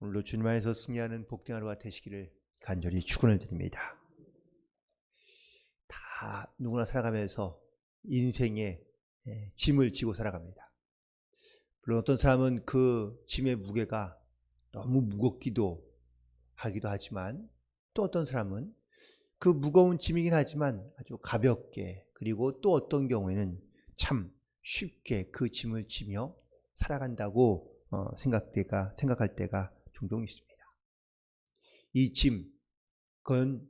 오늘도 주님 안에서 승리하는 복된 하루가 되시기를 간절히 축원을 드립니다. 다 누구나 살아가면서 인생에 짐을 지고 살아갑니다. 물론 어떤 사람은 그 짐의 무게가 너무 무겁기도 하기도 하지만, 또 어떤 사람은 그 무거운 짐이긴 하지만 아주 가볍게, 그리고 또 어떤 경우에는 참 쉽게 그 짐을 지며 살아간다고 생각할 때가 종종 있습니다. 이 짐, 그건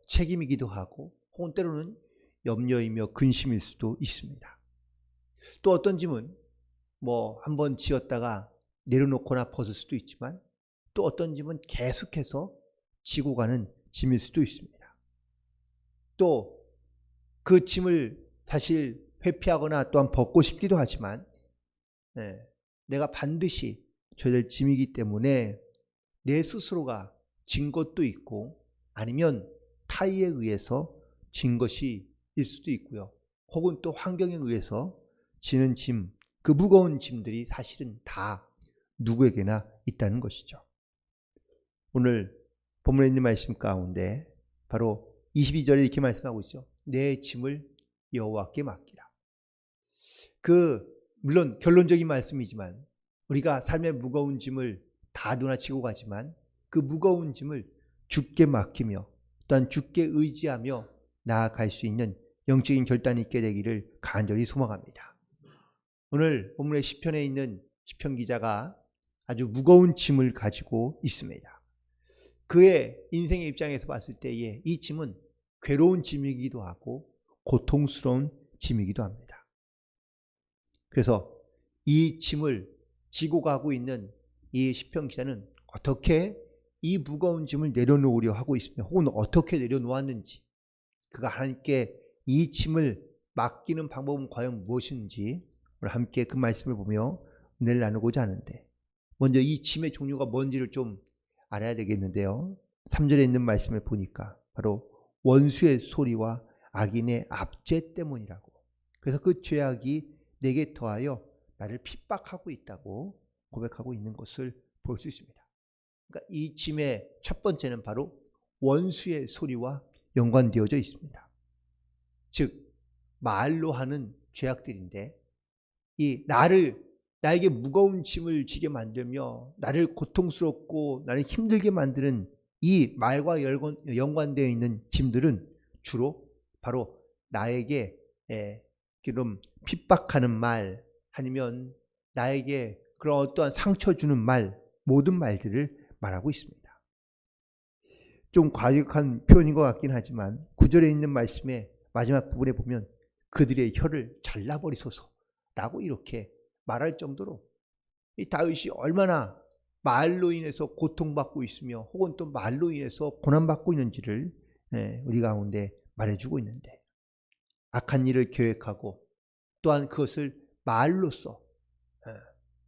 책임이기도 하고, 혹은 때로는 염려이며 근심일 수도 있습니다. 또 어떤 짐은 한번 지었다가 내려놓거나 벗을 수도 있지만, 또 어떤 짐은 계속해서 지고 가는 짐일 수도 있습니다. 또 그 짐을 사실 회피하거나 또한 벗고 싶기도 하지만, 내가 반드시 져야 될 짐이기 때문에 내 스스로가 진 것도 있고, 아니면 타의에 의해서 진 것이 일 수도 있고요. 혹은 또 환경에 의해서 지는 짐, 그 무거운 짐들이 사실은 다 누구에게나 있다는 것이죠. 오늘 본문에 있는 말씀 가운데 바로 22절에 이렇게 말씀하고 있죠. 내 짐을 여호와께 맡기라. 물론 결론적인 말씀이지만, 우리가 삶의 무거운 짐을 다 누나 지고 가지만 그 무거운 짐을 주께 맡기며 또한 주께 의지하며 나아갈 수 있는 영적인 결단이 있게 되기를 간절히 소망합니다. 오늘 본문의 시편에 있는 시편 기자가 아주 무거운 짐을 가지고 있습니다. 그의 인생의 입장에서 봤을 때에 이 짐은 괴로운 짐이기도 하고 고통스러운 짐이기도 합니다. 그래서 이 짐을 지고 가고 있는 이 시편 기자는 어떻게 이 무거운 짐을 내려놓으려 하고 있으며, 혹은 어떻게 내려놓았는지, 그가 하나님께 이 짐을 맡기는 방법은 과연 무엇인지 오늘 함께 그 말씀을 보며 은혜를 나누고자 하는데, 먼저 이 짐의 종류가 뭔지를 좀 알아야 되겠는데요. 3절에 있는 말씀을 보니까 바로 원수의 소리와 악인의 압제 때문이라고. 그래서 그 죄악이 내게 더하여 나를 핍박하고 있다고 고백하고 있는 것을 볼 수 있습니다. 그러니까 이 짐의 첫 번째는 바로 원수의 소리와 연관되어져 있습니다. 즉 말로 하는 죄악들인데, 나에게 무거운 짐을 지게 만들며 나를 고통스럽고 나를 힘들게 만드는 이 말과 연관되어 있는 짐들은 주로 바로 나에게 좀 핍박하는 말, 아니면 나에게 그런 어떠한 상처 주는 말, 모든 말들을 말하고 있습니다. 좀 과격한 표현인 것 같긴 하지만 9절에 있는 말씀의 마지막 부분에 보면 그들의 혀를 잘라버리소서 라고 이렇게 말할 정도로 이 다윗이 얼마나 말로 인해서 고통받고 있으며, 혹은 또 말로 인해서 고난받고 있는지를 우리 가운데 말해주고 있는데, 악한 일을 계획하고 또한 그것을 말로써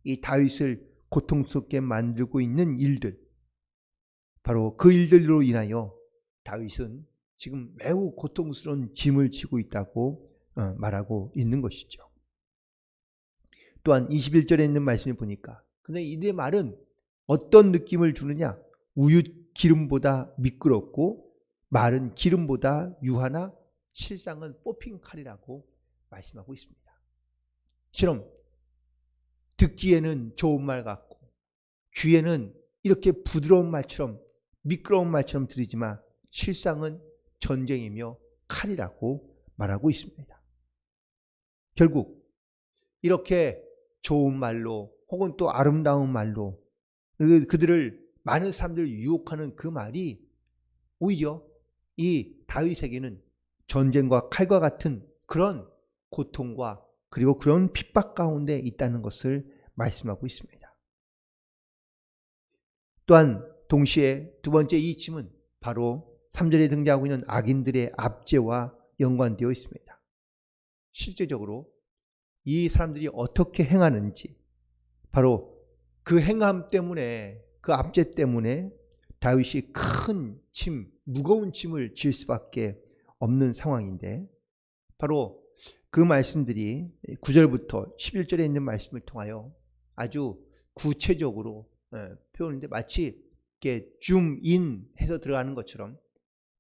이 다윗을 고통스럽게 만들고 있는 일들, 바로 그 일들로 인하여 다윗은 지금 매우 고통스러운 짐을 지고 있다고 말하고 있는 것이죠. 또한 21절에 있는 말씀을 보니까, 근데 이들의 말은 어떤 느낌을 주느냐? 우윳 기름보다 미끄럽고 말은 기름보다 유하나 실상은 뽑힌 칼이라고 말씀하고 있습니다. 처럼 듣기에는 좋은 말 같고 귀에는 이렇게 부드러운 말처럼, 미끄러운 말처럼 들리지만 실상은 전쟁이며 칼이라고 말하고 있습니다. 결국 이렇게 좋은 말로, 혹은 또 아름다운 말로 그들을, 많은 사람들을 유혹하는 그 말이 오히려 이 다윗에게는 전쟁과 칼과 같은 그런 고통과 그리고 그런 핍박 가운데 있다는 것을 말씀하고 있습니다. 또한 동시에 두 번째 이 짐은 바로 3절에 등장하고 있는 악인들의 압제와 연관되어 있습니다. 실제적으로 이 사람들이 어떻게 행하는지, 바로 그 행함 때문에, 그 압제 때문에 다윗이 큰 짐, 무거운 짐을 질 수밖에 없는 상황인데, 바로 그 말씀들이 9절부터 11절에 있는 말씀을 통하여 아주 구체적으로 표현인데 마치 이렇게 줌인 해서 들어가는 것처럼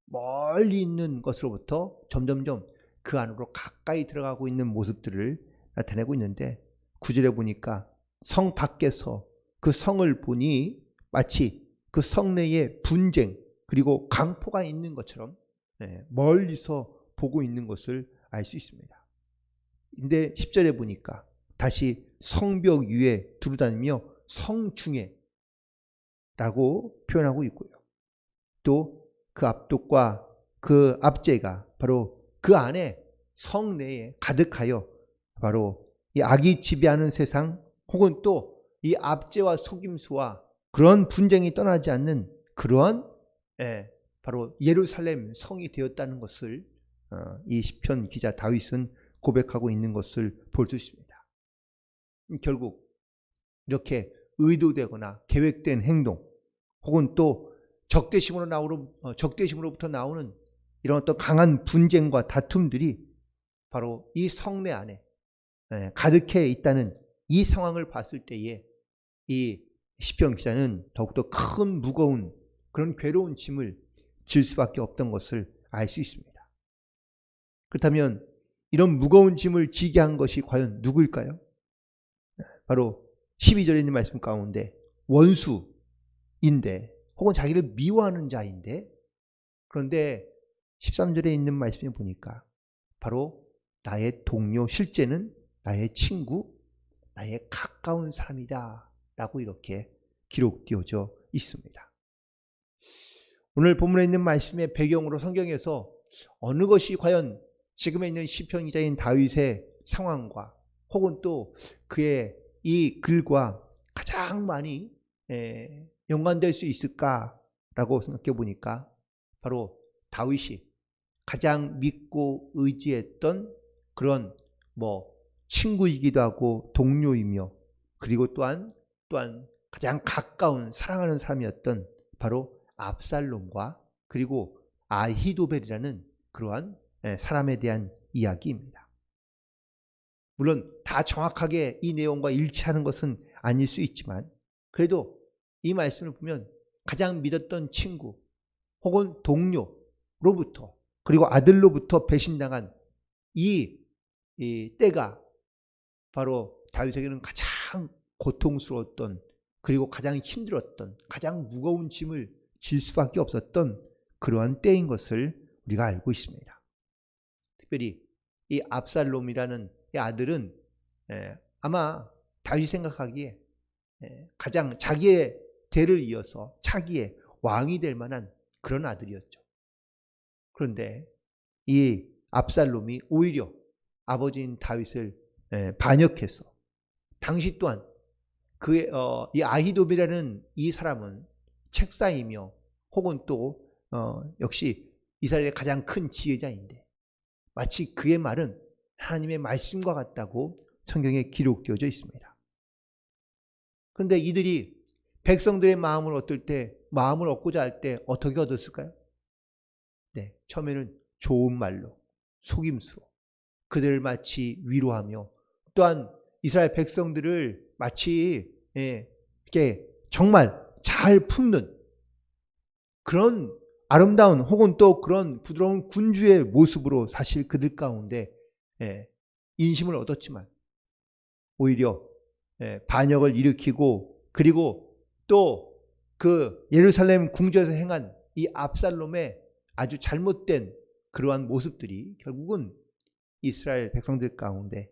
멀리 있는 것으로부터 점점점 그 안으로 가까이 들어가고 있는 모습들을 나타내고 있는데 9절에 보니까 성 밖에서 그 성을 보니 마치 그 성내에 분쟁 그리고 강포가 있는 것처럼 멀리서 보고 있는 것을 알 수 있습니다. 근데 10절에 보니까 다시 성벽 위에 두루다니며 성중에 라고 표현하고 있고요. 또 그 앞독과 그 앞제가 바로 그 안에 성내에 가득하여 바로 이 악이 지배하는 세상 혹은 또 이 압제와 속임수와 그런 분쟁이 떠나지 않는 그러한 바로 예루살렘 성이 되었다는 것을 이 시편 기자 다윗은 고백하고 있는 것을 볼 수 있습니다. 결국 이렇게 의도되거나 계획된 행동 혹은 또 적대심으로부터 나오는 이런 어떤 강한 분쟁과 다툼들이 바로 이 성내 안에 가득해 있다는 이 상황을 봤을 때에 이 시편 기자는 더욱더 큰 무거운 그런 괴로운 짐을 질 수밖에 없던 것을 알 수 있습니다. 그렇다면 이런 무거운 짐을 지게 한 것이 과연 누구일까요? 바로 12절에 있는 말씀 가운데 원수인데 혹은 자기를 미워하는 자인데 그런데 13절에 있는 말씀에 보니까 바로 나의 동료, 실제는 나의 친구, 나의 가까운 사람이다 라고 이렇게 기록되어져 있습니다. 오늘 본문에 있는 말씀의 배경으로 성경에서 어느 것이 과연 지금에 있는 시편 기자인 다윗의 상황과 혹은 또 그의 이 글과 가장 많이 연관될 수 있을까라고 생각해 보니까 바로 다윗이 가장 믿고 의지했던 그런 친구이기도 하고 동료이며 그리고 또한 가장 가까운 사랑하는 사람이었던 바로 압살롬과 그리고 아히도벨이라는 그러한 사람에 대한 이야기입니다. 물론 다 정확하게 이 내용과 일치하는 것은 아닐 수 있지만 그래도 이 말씀을 보면 가장 믿었던 친구 혹은 동료로부터 그리고 아들로부터 배신당한 이 때가 바로 다윗에게는 가장 고통스러웠던 그리고 가장 힘들었던 가장 무거운 짐을 질 수밖에 없었던 그러한 때인 것을 우리가 알고 있습니다. 특별히 이 압살롬이라는 이 아들은 아마 다윗이 생각하기에 가장 자기의 대를 이어서 차기의 왕이 될 만한 그런 아들이었죠. 그런데 이 압살롬이 오히려 아버지인 다윗을 반역해서 당시 또한 이 아히도벨이라는 이 사람은 책사이며 혹은 또 역시 이스라엘의 가장 큰 지혜자인데 마치 그의 말은 하나님의 말씀과 같다고 성경에 기록되어져 있습니다. 그런데 이들이 백성들의 마음을 얻고자 할 때 어떻게 얻었을까요? 네, 처음에는 좋은 말로 속임수로 그들을 마치 위로하며 또한 이스라엘 백성들을 마치 이렇게 정말 잘 품는 그런 아름다운 혹은 또 그런 부드러운 군주의 모습으로 사실 그들 가운데 인심을 얻었지만 오히려 반역을 일으키고 그리고 또 그 예루살렘 궁전에서 행한 이 압살롬의 아주 잘못된 그러한 모습들이 결국은 이스라엘 백성들 가운데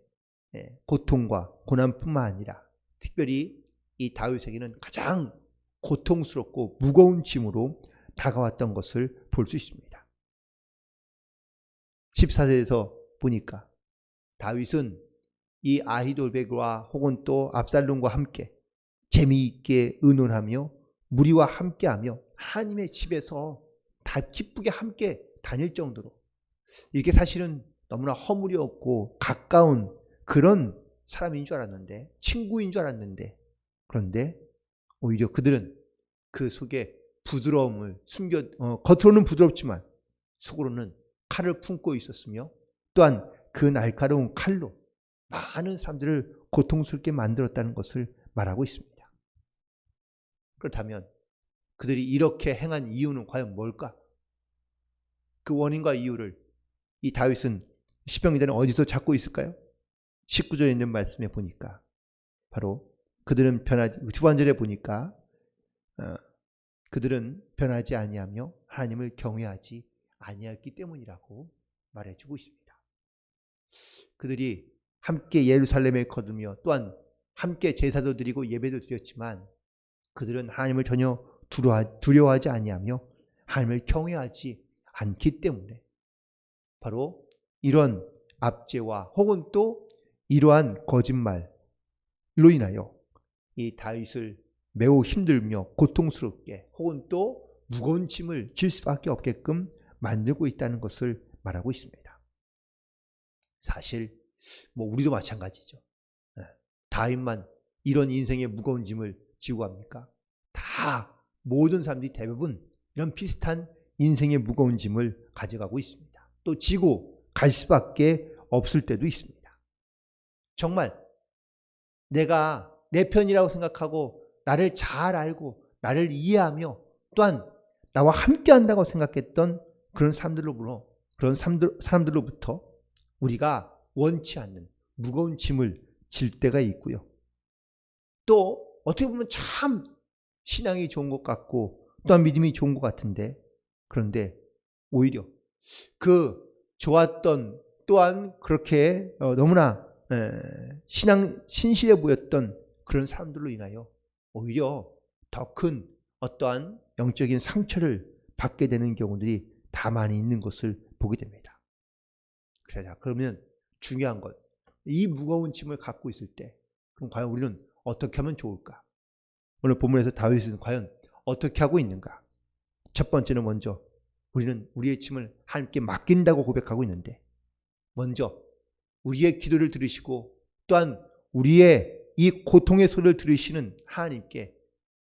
고통과 고난뿐만 아니라 특별히 이 다윗에게는 가장 고통스럽고 무거운 짐으로 다가왔던 것을 볼 수 있습니다. 14절에서 보니까 다윗은 이 아히돌백과 혹은 또 압살롬과 함께 재미있게 의논하며 무리와 함께하며 하나님의 집에서 다 기쁘게 함께 다닐 정도로 이게 사실은 너무나 허물이었고 가까운 그런 사람인 줄 알았는데 친구인 줄 알았는데 그런데 오히려 그들은 그 속에 부드러움을 겉으로는 부드럽지만 속으로는 칼을 품고 있었으며 또한 그 날카로운 칼로 많은 사람들을 고통스럽게 만들었다는 것을 말하고 있습니다. 그렇다면 그들이 이렇게 행한 이유는 과연 뭘까? 그 원인과 이유를 이 다윗은 시편 기자는 어디서 찾고 있을까요? 19절에 있는 말씀에 보니까 바로 그들은 후반절에 보니까 그들은 변하지 아니하며 하나님을 경외하지 아니하였기 때문이라고 말해주고 있습니다. 그들이 함께 예루살렘에 거두며 또한 함께 제사도 드리고 예배도 드렸지만 그들은 하나님을 전혀 두려워하지 아니하며 하나님을 경외하지 않기 때문에 바로 이런 압제와 혹은 또 이러한 거짓말로 인하여 이 다윗을 매우 힘들며 고통스럽게 혹은 또 무거운 짐을 질 수밖에 없게끔 만들고 있다는 것을 말하고 있습니다. 사실 우리도 마찬가지죠. 다윗만 이런 인생의 무거운 짐을 지고 갑니까? 다 모든 사람들이 대부분 이런 비슷한 인생의 무거운 짐을 가져가고 있습니다. 또 지고 갈 수밖에 없을 때도 있습니다. 정말 내가 내 편이라고 생각하고 나를 잘 알고 나를 이해하며 또한 나와 함께 한다고 생각했던 그런 사람들로부터 우리가 원치 않는 무거운 짐을 질 때가 있고요. 또 어떻게 보면 참 신앙이 좋은 것 같고 또한 믿음이 좋은 것 같은데 그런데 오히려 그 좋았던 또한 그렇게 너무나 신실해 보였던 그런 사람들로 인하여 오히려 더 큰 어떠한 영적인 상처를 받게 되는 경우들이 다 많이 있는 것을 보게 됩니다. 그러면 중요한 것, 이 무거운 짐을 갖고 있을 때 그럼 과연 우리는 어떻게 하면 좋을까? 오늘 본문에서 다윗은 과연 어떻게 하고 있는가? 첫 번째는 먼저 우리는 우리의 짐을 하나님께 맡긴다고 고백하고 있는데 먼저 우리의 기도를 들으시고 또한 우리의 이 고통의 소리를 들으시는 하나님께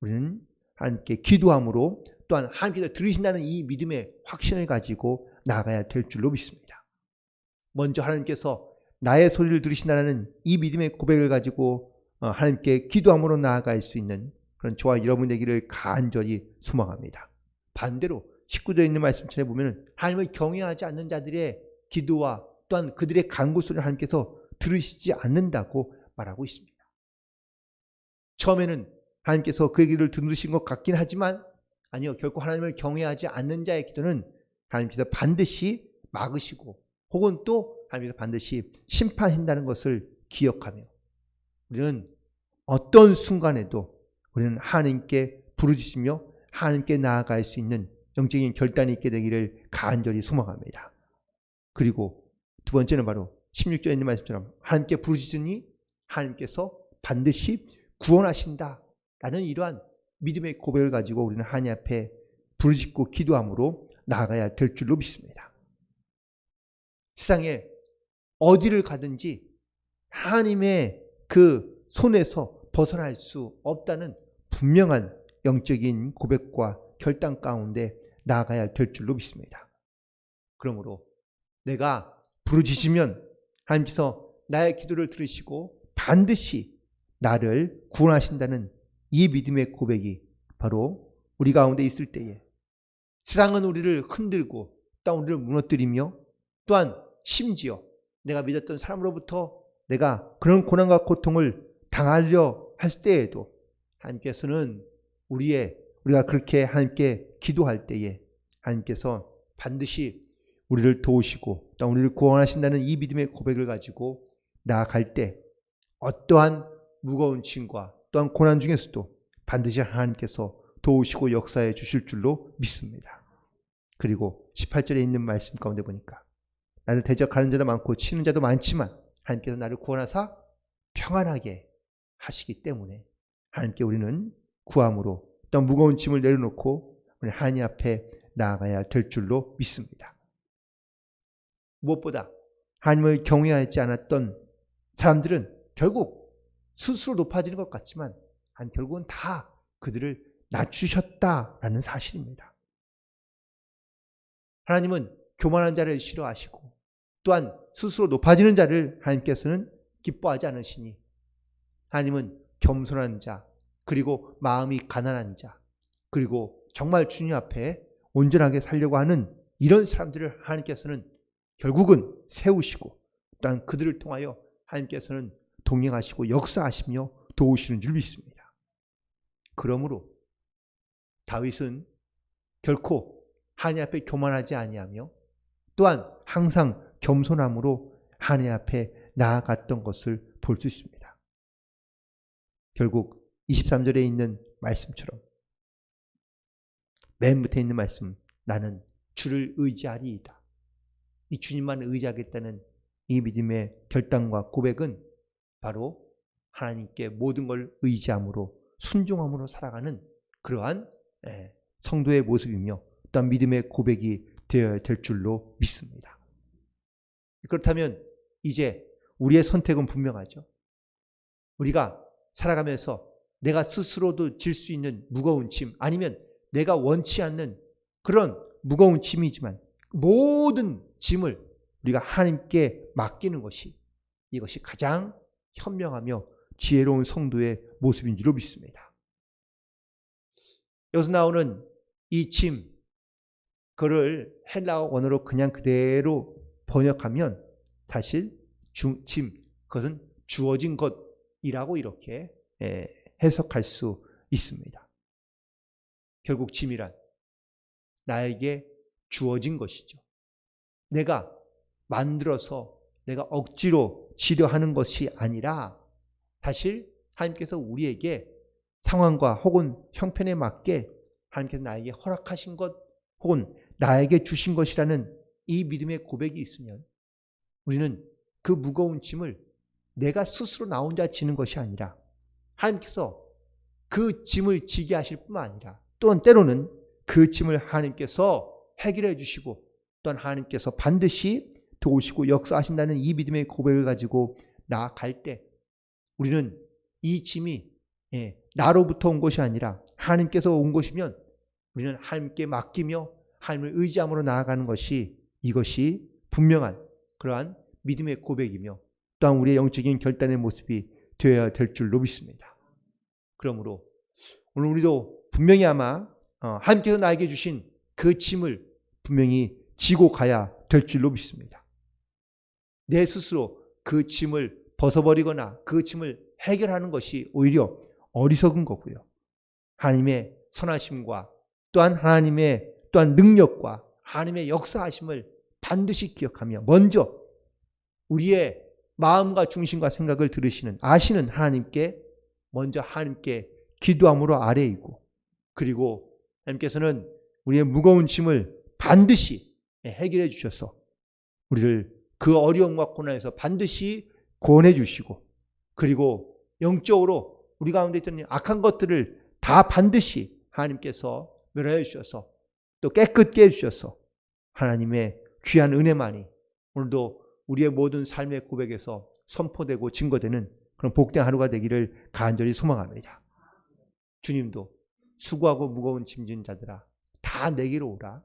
우리는 하나님께 기도함으로 또한 하나님께서 들으신다는 이 믿음의 확신을 가지고 나아가야 될 줄로 믿습니다. 먼저 하나님께서 나의 소리를 들으신다는 이 믿음의 고백을 가지고 하나님께 기도함으로 나아갈 수 있는 그런 저와 여러분 되기를 간절히 소망합니다. 반대로 19절에 있는 말씀처럼 보면 하나님을 경외하지 않는 자들의 기도와 또한 그들의 간구 소리를 하나님께서 들으시지 않는다고 말하고 있습니다. 처음에는 하나님께서 그 기도를 들으신 것 같긴 하지만 아니요, 결코 하나님을 경외하지 않는 자의 기도는 하나님께서 반드시 막으시고 혹은 또 하나님께서 반드시 심판하신다는 것을 기억하며 우리는 어떤 순간에도 우리는 하나님께 부르짖으며 하나님께 나아갈 수 있는 영적인 결단이 있게 되기를 간절히 소망합니다. 그리고 두 번째는 바로 16절에 있는 말씀처럼 하나님께 부르짖으니 하나님께서 반드시 구원하신다라는 이러한 믿음의 고백을 가지고 우리는 하나님 앞에 부르짖고 기도함으로 나아가야 될 줄로 믿습니다. 세상에 어디를 가든지 하나님의 그 손에서 벗어날 수 없다는 분명한 영적인 고백과 결단 가운데 나아가야 될 줄로 믿습니다. 그러므로 내가 부르짖으면 하나님께서 나의 기도를 들으시고 반드시 나를 구원하신다는 이 믿음의 고백이 바로 우리 가운데 있을 때에 세상은 우리를 흔들고 또 우리를 무너뜨리며 또한 심지어 내가 믿었던 사람으로부터 내가 그런 고난과 고통을 당하려 할 때에도 하나님께서는 우리가 그렇게 하나님께 기도할 때에 하나님께서 반드시 우리를 도우시고 또 우리를 구원하신다는 이 믿음의 고백을 가지고 나아갈 때 어떠한 무거운 짐과 또한 고난 중에서도 반드시 하나님께서 도우시고 역사해 주실 줄로 믿습니다. 그리고 18절에 있는 말씀 가운데 보니까 나를 대적하는 자도 많고 치는 자도 많지만 하나님께서 나를 구원하사 평안하게 하시기 때문에 하나님께 우리는 구함으로 또 무거운 짐을 내려놓고 우리 하나님 앞에 나아가야 될 줄로 믿습니다. 무엇보다 하나님을 경외하지 않았던 사람들은 결국 스스로 높아지는 것 같지만 결국은 다 그들을 낮추셨다라는 사실입니다. 하나님은 교만한 자를 싫어하시고 또한 스스로 높아지는 자를 하나님께서는 기뻐하지 않으시니 하나님은 겸손한 자 그리고 마음이 가난한 자, 그리고 정말 주님 앞에 온전하게 살려고 하는 이런 사람들을 하나님께서는 결국은 세우시고 또한 그들을 통하여 하나님께서는 동행하시고 역사하시며 도우시는 줄 믿습니다. 그러므로 다윗은 결코 하나님 앞에 교만하지 아니하며 또한 항상 겸손함으로 하나님 앞에 나아갔던 것을 볼 수 있습니다. 결국 23절에 있는 말씀처럼 맨 밑에 있는 말씀, 나는 주를 의지하리이다. 이 주님만 의지하겠다는 이 믿음의 결단과 고백은 바로 하나님께 모든 걸 의지함으로 순종함으로 살아가는 그러한 성도의 모습이며 또한 믿음의 고백이 되어야 될 줄로 믿습니다. 그렇다면 이제 우리의 선택은 분명하죠. 우리가 살아가면서 내가 스스로도 질 수 있는 무거운 짐, 아니면 내가 원치 않는 그런 무거운 짐이지만 모든 짐을 우리가 하나님께 맡기는 것이, 이것이 가장 현명하며 지혜로운 성도의 모습인 줄로 믿습니다. 여기서 나오는 이 짐, 그를 헬라어 원어로 그냥 그대로 번역하면 사실 짐, 그것은 주어진 것이라고 이렇게 해석할 수 있습니다. 결국 짐이란 나에게 주어진 것이죠. 내가 만들어서 내가 억지로 지려 하는 것이 아니라 사실 하나님께서 우리에게 상황과 혹은 형편에 맞게 하나님께서 나에게 허락하신 것 혹은 나에게 주신 것이라는 이 믿음의 고백이 있으면 우리는 그 무거운 짐을 내가 스스로 나 혼자 지는 것이 아니라 하나님께서 그 짐을 지게 하실 뿐만 아니라 또한 때로는 그 짐을 하나님께서 해결해 주시고 또한 하나님께서 반드시 도우시고 역사하신다는 이 믿음의 고백을 가지고 나아갈 때 우리는 이 짐이 나로부터 온 것이 아니라 하나님께서 온 것이면 우리는 하나님께 맡기며 하나님을 의지함으로 나아가는 것이, 이것이 분명한 그러한 믿음의 고백이며 또한 우리의 영적인 결단의 모습이 되어야 될 줄로 믿습니다. 그러므로 오늘 우리도 분명히 아마 하나님께서 나에게 주신 그 짐을 분명히 지고 가야 될 줄로 믿습니다. 내 스스로 그 짐을 벗어버리거나 그 짐을 해결하는 것이 오히려 어리석은 거고요. 하나님의 선하심과 또한 하나님의 또한 능력과 하나님의 역사하심을 반드시 기억하며 먼저 우리의 마음과 중심과 생각을 들으시는 아시는 하나님께 먼저 하나님께 기도함으로 아뢰이고, 그리고 하나님께서는 우리의 무거운 짐을 반드시 해결해 주셔서 우리를 그 어려움과 고난에서 반드시 구원해 주시고, 그리고 영적으로 우리 가운데 있던 악한 것들을 다 반드시 하나님께서 멸하여 주셔서 또 깨끗게 해주셔서 하나님의 귀한 은혜만이 오늘도 우리의 모든 삶의 고백에서 선포되고 증거되는 그런 복된 하루가 되기를 간절히 소망합니다. 주님도 수고하고 무거운 짐진 자들아 다 내게로 오라,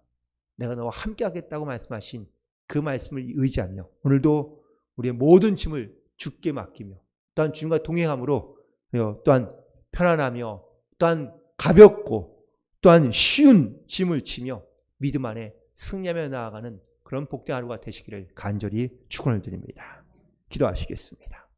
내가 너와 함께 하겠다고 말씀하신 그 말씀을 의지하며 오늘도 우리의 모든 짐을 주께 맡기며 또한 주님과 동행함으로 또한 편안하며 또한 가볍고 또한 쉬운 짐을 지며 믿음 안에 승리하며 나아가는 그런 복된 하루가 되시기를 간절히 축원을 드립니다. 기도하시겠습니다.